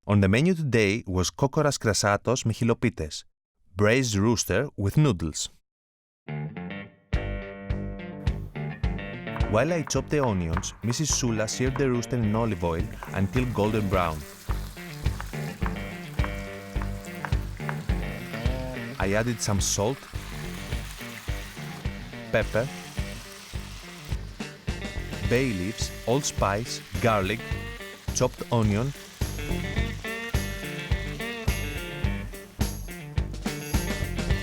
On the menu today was KOKKORAS KRASATOS με HILOPITES, braised rooster with noodles. While I chopped the onions, Mrs. Sula seared the rooster in olive oil until golden brown. I added some salt, pepper, bay leaves, allspice, garlic, chopped onion,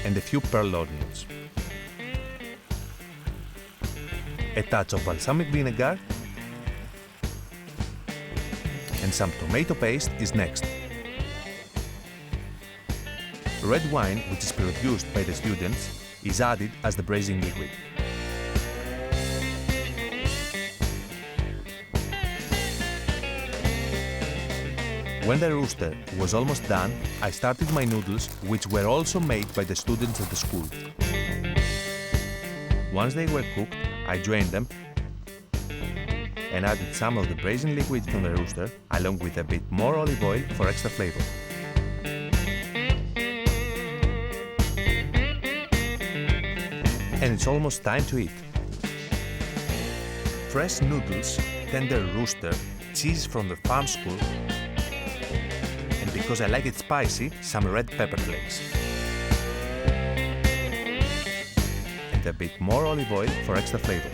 and a few pearl onions. A touch of balsamic vinegar and some tomato paste is next. Red wine, which is produced by the students, is added as the braising liquid. When the rooster was almost done, I started my noodles, which were also made by the students at the school. Once they were cooked, I drained them and added some of the braising liquid from the rooster, along with a bit more olive oil for extra flavor. And it's almost time to eat. Fresh noodles, tender rooster, cheese from the farm school, and because I like it spicy, some red pepper flakes. And a bit more olive oil for extra flavor.